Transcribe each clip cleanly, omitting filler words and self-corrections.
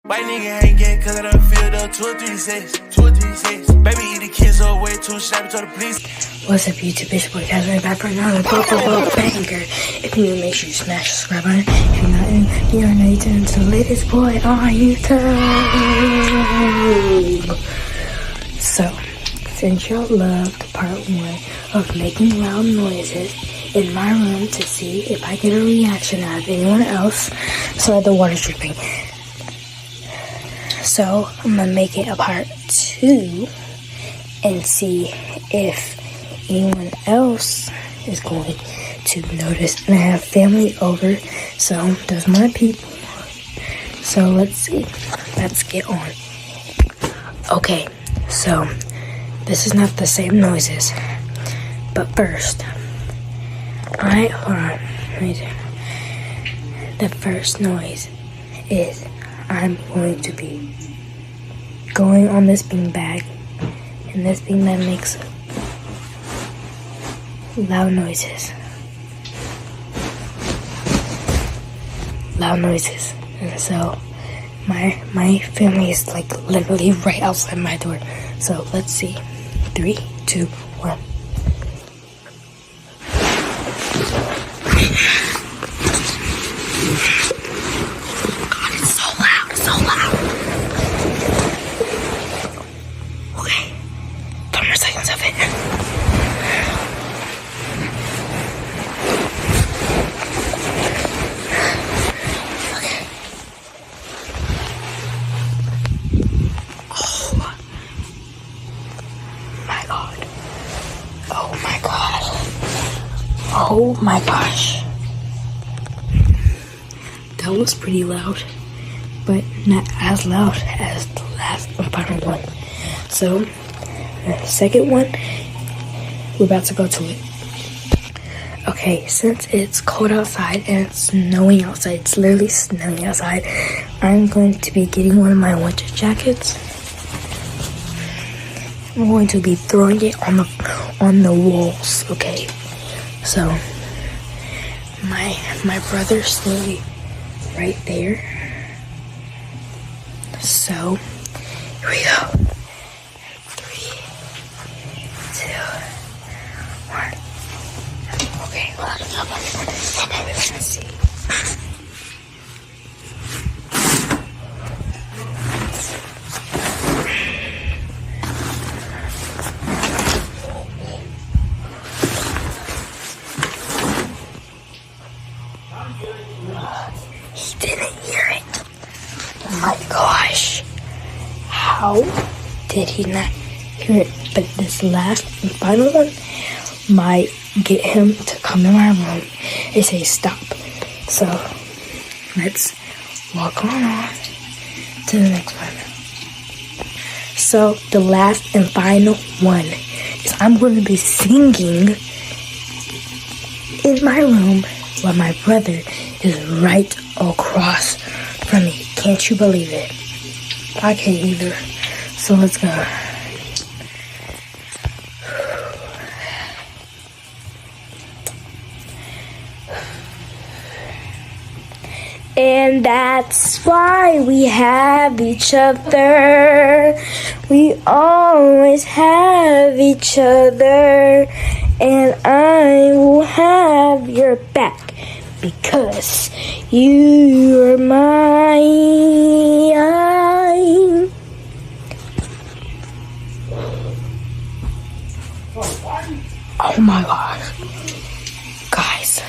White nigga ain't getting cause I done filled up 2 or 3 sets. 2 or 3 sets. Baby eat the kids up way too shabby to the police. What's up, YouTube? It's boy guys, right back for another banger. If you're new, make sure you smash the subscribe button. If you're not new, you're new to the latest boy on YouTube. So, since y'all loved part 1 of making loud noises in my room to see if I get a reaction out of anyone else, so the water's dripping. So, I'm gonna make it a part 2 and see if anyone else is going to notice. And I have family over, so there's more people. So let's see. Let's get on. Okay, so this is not the same noises, but first, hold on. The first noise is I'm going to be going on this beanbag, and this beanbag makes loud noises. And so my family is like literally right outside my door. So let's see. 3, 2, 1. God, it's so loud. It's so loud. Okay. 10 more seconds of it. Oh my gosh. That was pretty loud, but not as loud as the last and final one. So, the second one, we're about to go to it. Okay, since it's cold outside and it's snowing outside, it's literally snowing outside, I'm going to be getting one of my winter jackets. I'm going to be throwing it on the walls, okay? So, my brother's literally right there. So, here we go. 3, 2, 1. Okay, hold on. Let's see. He didn't hear it. Oh my gosh. How did he not hear it? But this last and final one might get him to come in my room and say stop. So let's walk on to the next one. So the last and final one is I'm going to be singing in my room while my brother is right across from me. Can't you believe it? I can't either. So let's go. And that's why we have each other. We always have each other. And I will have your back because you are mine. Oh my gosh. Guys,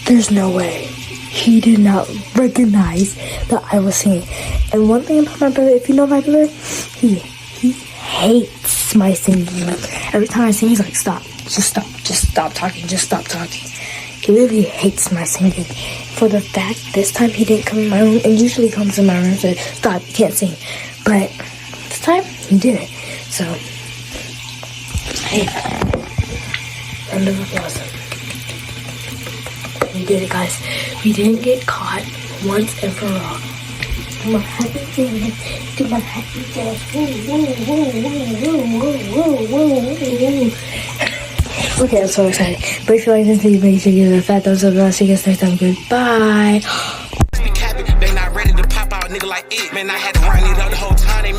there's no way he did not recognize that I was singing. And one thing about my brother, if you know my brother, he hates my singing. Like, every time I sing, he's like, stop talking. He literally hates my singing. For the fact, this time he didn't come in my room, and usually comes in my room and said, stop, you can't sing. But this time, he didn't. So, hey, round of applause. We did it, guys. We didn't get caught once and for all. Do my happy dance. Do my happy dance. Woo. Okay, I'm so excited. But if you like this video, make sure you give it a fat thumbs up. And I'll see you guys next time. Goodbye. nigga like it. Man, I had to run it up the whole time. They